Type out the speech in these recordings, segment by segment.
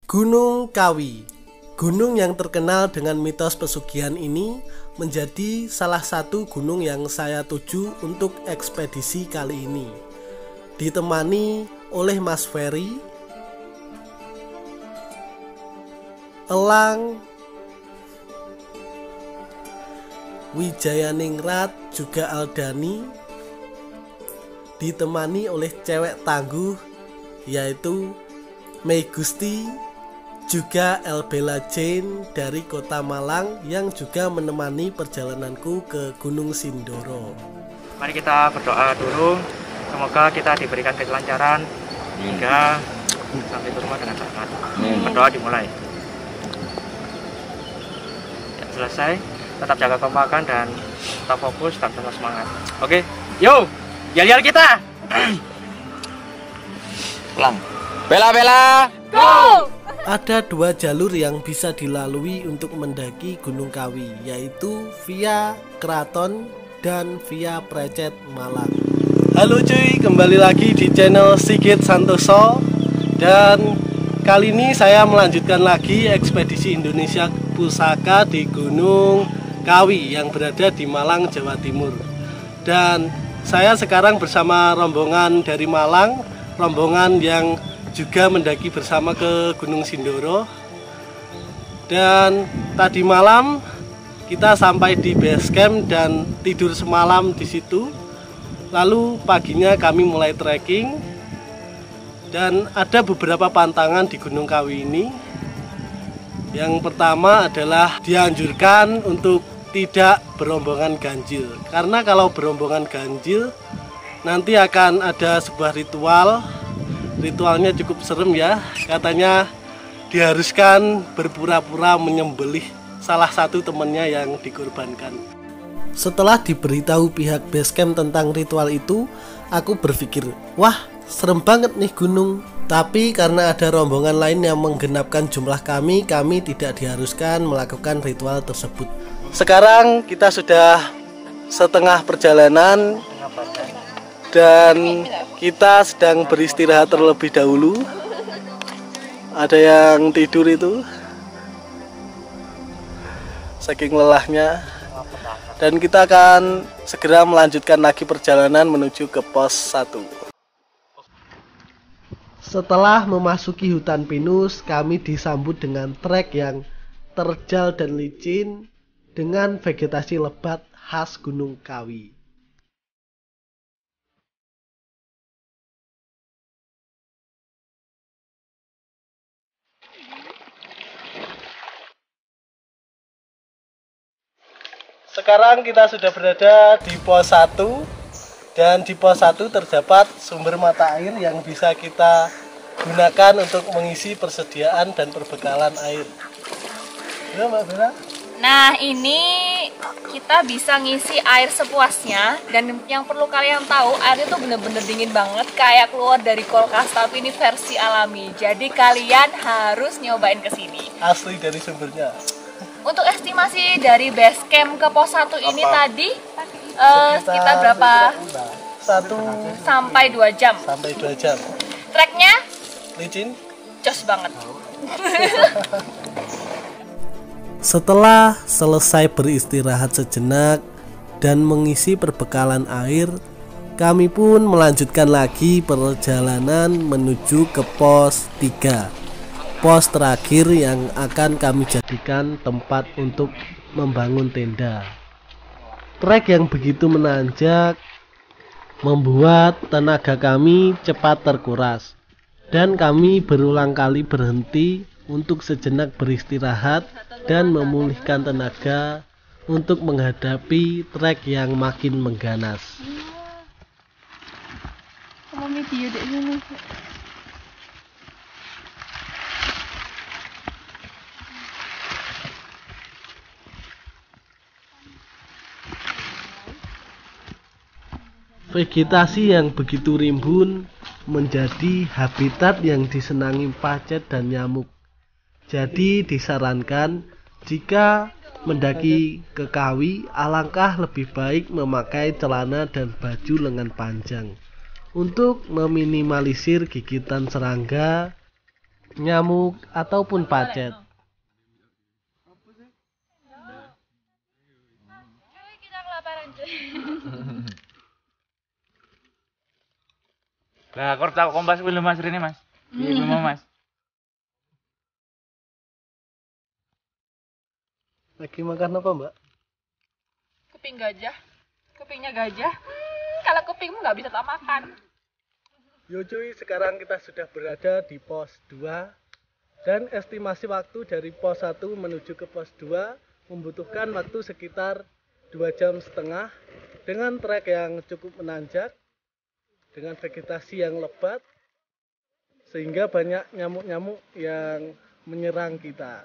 Gunung Kawi. Gunung yang terkenal dengan mitos pesugihan ini menjadi salah satu gunung yang saya tuju untuk ekspedisi kali ini. Ditemani oleh Mas Ferry, Elang, Wijayaningrat, juga Aldani. Ditemani oleh cewek tangguh yaitu Mei Gusti, juga Elbella Jane dari kota Malang yang juga menemani perjalananku ke Gunung Sindoro. Mari kita berdoa dulu, semoga kita diberikan kelancaran hingga sampai ke rumah dengan selamat. Berdoa dimulai. Ya, selesai, tetap jaga kompakan dan tetap fokus, tetap semangat. Oke, yuk, yel-yel kita. Pulang. Bela, go! Ada dua jalur yang bisa dilalui untuk mendaki Gunung Kawi, yaitu via Keraton dan via Precet Malang. Halo cuy, kembali lagi di channel Sigit Santoso. Dan kali ini saya melanjutkan lagi ekspedisi Indonesia Pusaka di Gunung Kawi yang berada di Malang, Jawa Timur. Dan saya sekarang bersama rombongan dari Malang, rombongan yang juga mendaki bersama ke Gunung Sindoro. Dan tadi malam kita sampai di base camp dan tidur semalam di situ. Lalu paginya kami mulai trekking dan ada beberapa pantangan di Gunung Kawi ini. Yang pertama adalah dianjurkan untuk tidak berombongan ganjil, karena kalau berombongan ganjil nanti akan ada sebuah ritualnya cukup serem ya. Katanya diharuskan berpura-pura menyembelih salah satu temannya yang dikorbankan. Setelah diberitahu pihak basecamp tentang ritual itu, aku berpikir, wah serem banget nih gunung. Tapi karena ada rombongan lain yang menggenapkan jumlah kami tidak diharuskan melakukan ritual tersebut. Sekarang kita sudah setengah perjalanan dan kita sedang beristirahat terlebih dahulu. Ada yang tidur itu saking lelahnya. Dan kita akan segera melanjutkan lagi perjalanan menuju ke pos 1. Setelah memasuki hutan pinus, kami disambut dengan trek yang terjal dan licin dengan vegetasi lebat khas Gunung Kawi. Sekarang kita sudah berada di pos 1 dan di pos 1 terdapat sumber mata air yang bisa kita gunakan untuk mengisi persediaan dan perbekalan air. Ya, Mbak Bella? Nah, ini kita bisa ngisi air sepuasnya, dan yang perlu kalian tahu, airnya tuh bener-bener dingin banget, kayak keluar dari kulkas, tapi ini versi alami. Jadi kalian harus nyobain ke sini. Asli dari sumbernya. Untuk estimasi dari base camp ke pos 1 ini tadi sekitar berapa? 1 sampai 2 jam. sampai 2 jam. Treknya Licin? jos banget. Setelah selesai beristirahat sejenak dan mengisi perbekalan air, kami pun melanjutkan lagi perjalanan menuju ke pos 3. Pos terakhir yang akan kami jadikan tempat untuk membangun tenda. Trek yang begitu menanjak membuat tenaga kami cepat terkuras, dan kami berulang kali berhenti untuk sejenak beristirahat dan memulihkan tenaga untuk menghadapi trek yang makin mengganas. Vegetasi yang begitu rimbun menjadi habitat yang disenangi pacet dan nyamuk. Jadi disarankan jika mendaki ke Kawi, alangkah lebih baik memakai celana dan baju lengan panjang untuk meminimalisir gigitan serangga nyamuk ataupun pacet. Kita kelaparan cuy. Lah, kok tak kompas kuwi lho Mas Rene, Mas. Piye mau Mas? Lagi makan apa, Mbak? Kuping gajah. Kupingnya gajah. Kalau kupingmu nggak bisa tak makan. Yo cuy, sekarang kita sudah berada di pos 2 dan estimasi waktu dari pos 1 menuju ke pos 2 membutuhkan waktu sekitar 2,5 jam dengan trek yang cukup menanjak, dengan vegetasi yang lebat, sehingga banyak nyamuk-nyamuk yang menyerang kita.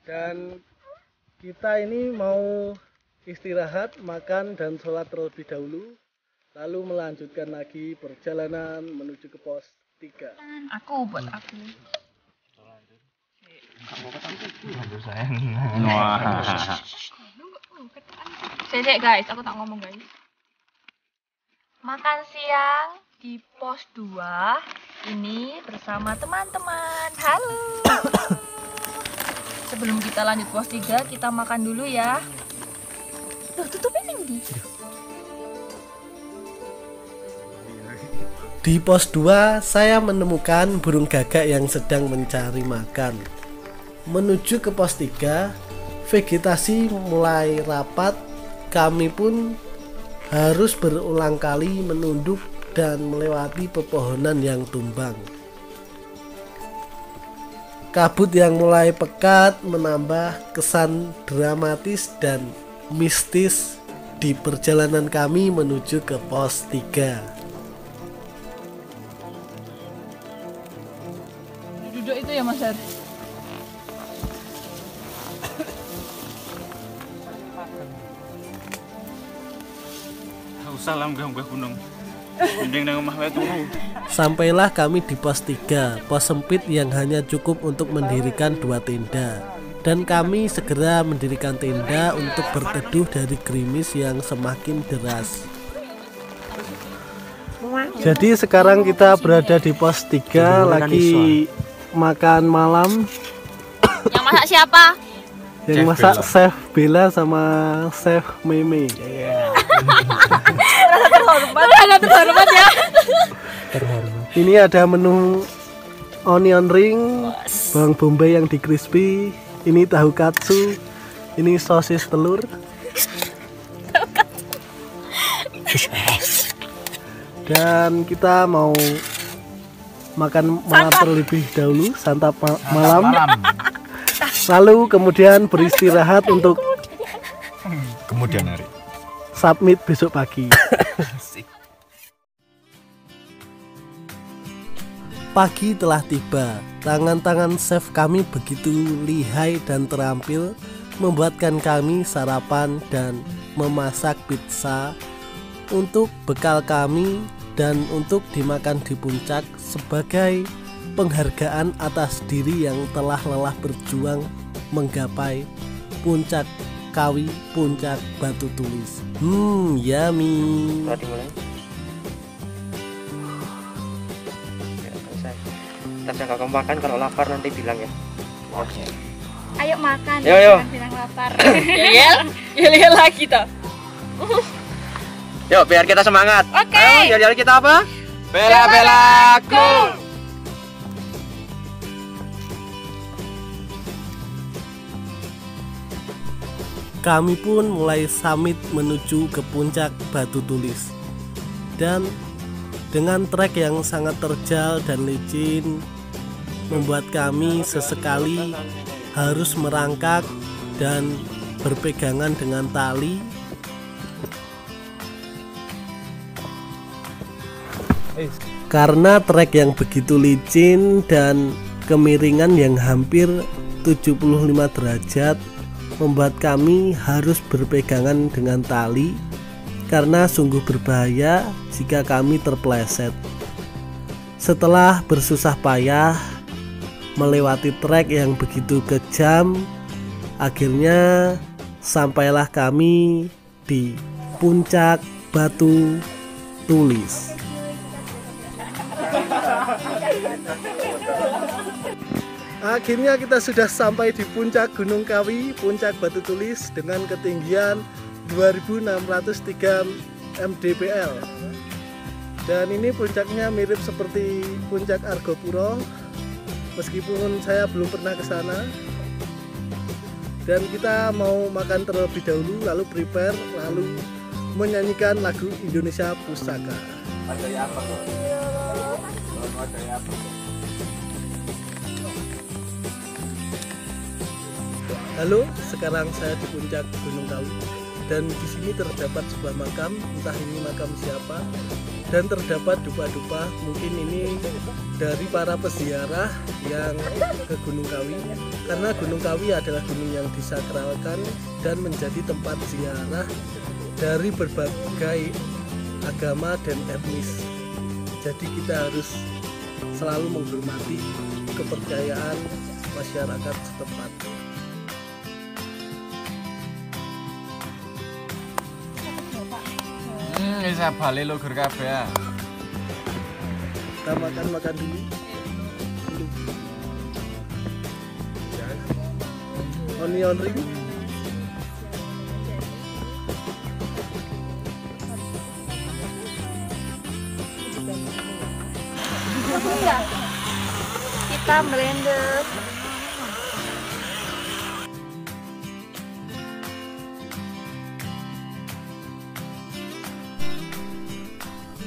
Dan kita ini mau istirahat, makan, dan sholat terlebih dahulu, lalu melanjutkan lagi perjalanan menuju ke pos 3. Aku buat aku. Sejak guys, aku tak ngomong guys. Makan siang di pos 2 ini bersama teman-teman. Halo. Sebelum kita lanjut pos 3, kita makan dulu ya. Tuh, tutupin ini. Di pos 2, saya menemukan burung gagak yang sedang mencari makan. Menuju ke pos 3, vegetasi mulai rapat. Kami pun harus berulang kali menunduk dan melewati pepohonan yang tumbang. Kabut yang mulai pekat menambah kesan dramatis dan mistis di perjalanan kami menuju ke pos 3. Duduk itu ya Mas Her. Usah lah munggah gunung. Mending nang omah wae turu. Sampailah kami di pos 3, pos sempit yang hanya cukup untuk mendirikan 2 tenda. Dan kami segera mendirikan tenda untuk berteduh dari gerimis yang semakin deras. Jadi sekarang kita berada di pos 3, lagi makan malam. Yang masak siapa? Yang masak Chef Bella sama Chef Meme. Terhormat ya. Ini ada menu onion ring, bawang bombay yang di crispy, ini tahu katsu, ini sosis telur. Dan kita mau makan malam terlebih dahulu, santap malam. Lalu kemudian beristirahat untuk Kemudian hari. submit besok pagi. Pagi telah tiba. Tangan-tangan chef kami begitu lihai dan terampil membuatkan kami sarapan dan memasak pizza untuk bekal kami dan untuk dimakan di puncak sebagai penghargaan atas diri yang telah lelah berjuang menggapai puncak Kawi, puncak Batu Tulis. Yummy. Kita jaga kamu makan, kalau lapar nanti bilang ya. Oke. Ayo makan. Yo, yo. Jangan bilang lapar. Yel lagi toh. Yuk, biar kita semangat. Oke. Ayo, yel kita apa? Bela go. Kami pun mulai summit menuju ke puncak Batu Tulis. Dan dengan trek yang sangat terjal dan licin membuat kami sesekali harus merangkak dan berpegangan dengan tali. Karena trek yang begitu licin dan kemiringan yang hampir 75 derajat membuat kami harus berpegangan dengan tali karena sungguh berbahaya jika kami terpeleset. Setelah bersusah payah melewati trek yang begitu kejam, akhirnya sampailah kami di puncak Batu Tulis. Akhirnya kita sudah sampai di puncak Gunung Kawi, puncak Batu Tulis dengan ketinggian 2603 mdpl. Dan ini puncaknya mirip seperti puncak Argopuro, meskipun saya belum pernah ke sana. Dan kita mau makan terlebih dahulu, lalu prepare, lalu menyanyikan lagu Indonesia Pusaka. Halo, sekarang saya di puncak Gunung Kawi dan di sini terdapat sebuah makam, entah ini makam siapa, dan terdapat dupa-dupa, mungkin ini dari para peziarah yang ke Gunung Kawi, karena Gunung Kawi adalah gunung yang disakralkan dan menjadi tempat ziarah dari berbagai agama dan etnis. Jadi kita harus selalu menghormati kepercayaan masyarakat setempat. Bisa balik lo gur kabeh ya. Kita makan dulu. Onion ring. Kita blender.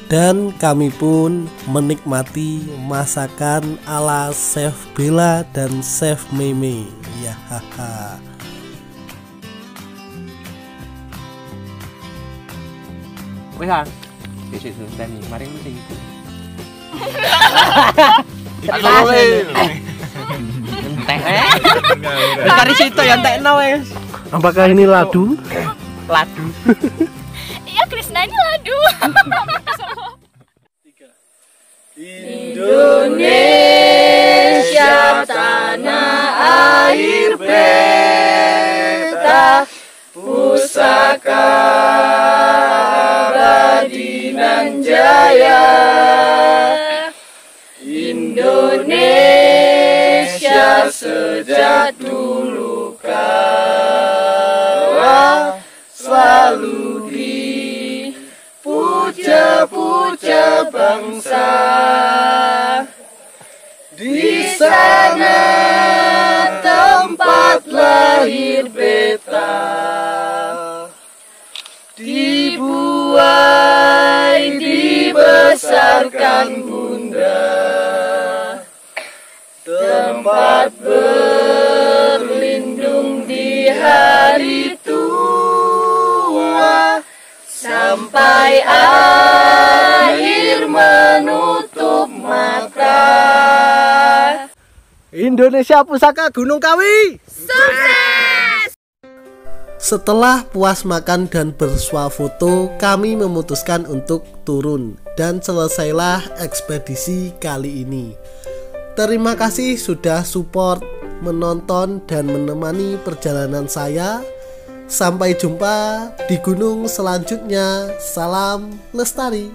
Dan kami pun menikmati masakan ala Chef Bella dan Chef Meme. Ya haha. Wih kan, besok sultan nih, mari lu sing. Entek. Kari situ ya entekno wis. Apakah ini ladu? Ladu. Iya, Krisna ini ladu. Indonesia tanah air beta, pusaka abadi nan jaya. Indonesia sejak dulu kala selalu dipuja-puja bangsa. Di sana tempat lahir beta, dibuai dibesarkan bunda, tempat berlindung di hari tua, sampai akhir menutup mata. Indonesia Pusaka Gunung Kawi sukses! Setelah puas makan dan bersuah foto, kami memutuskan untuk turun dan selesailah ekspedisi kali ini. Terima kasih sudah support, menonton dan menemani perjalanan saya. Sampai jumpa di gunung selanjutnya. Salam lestari.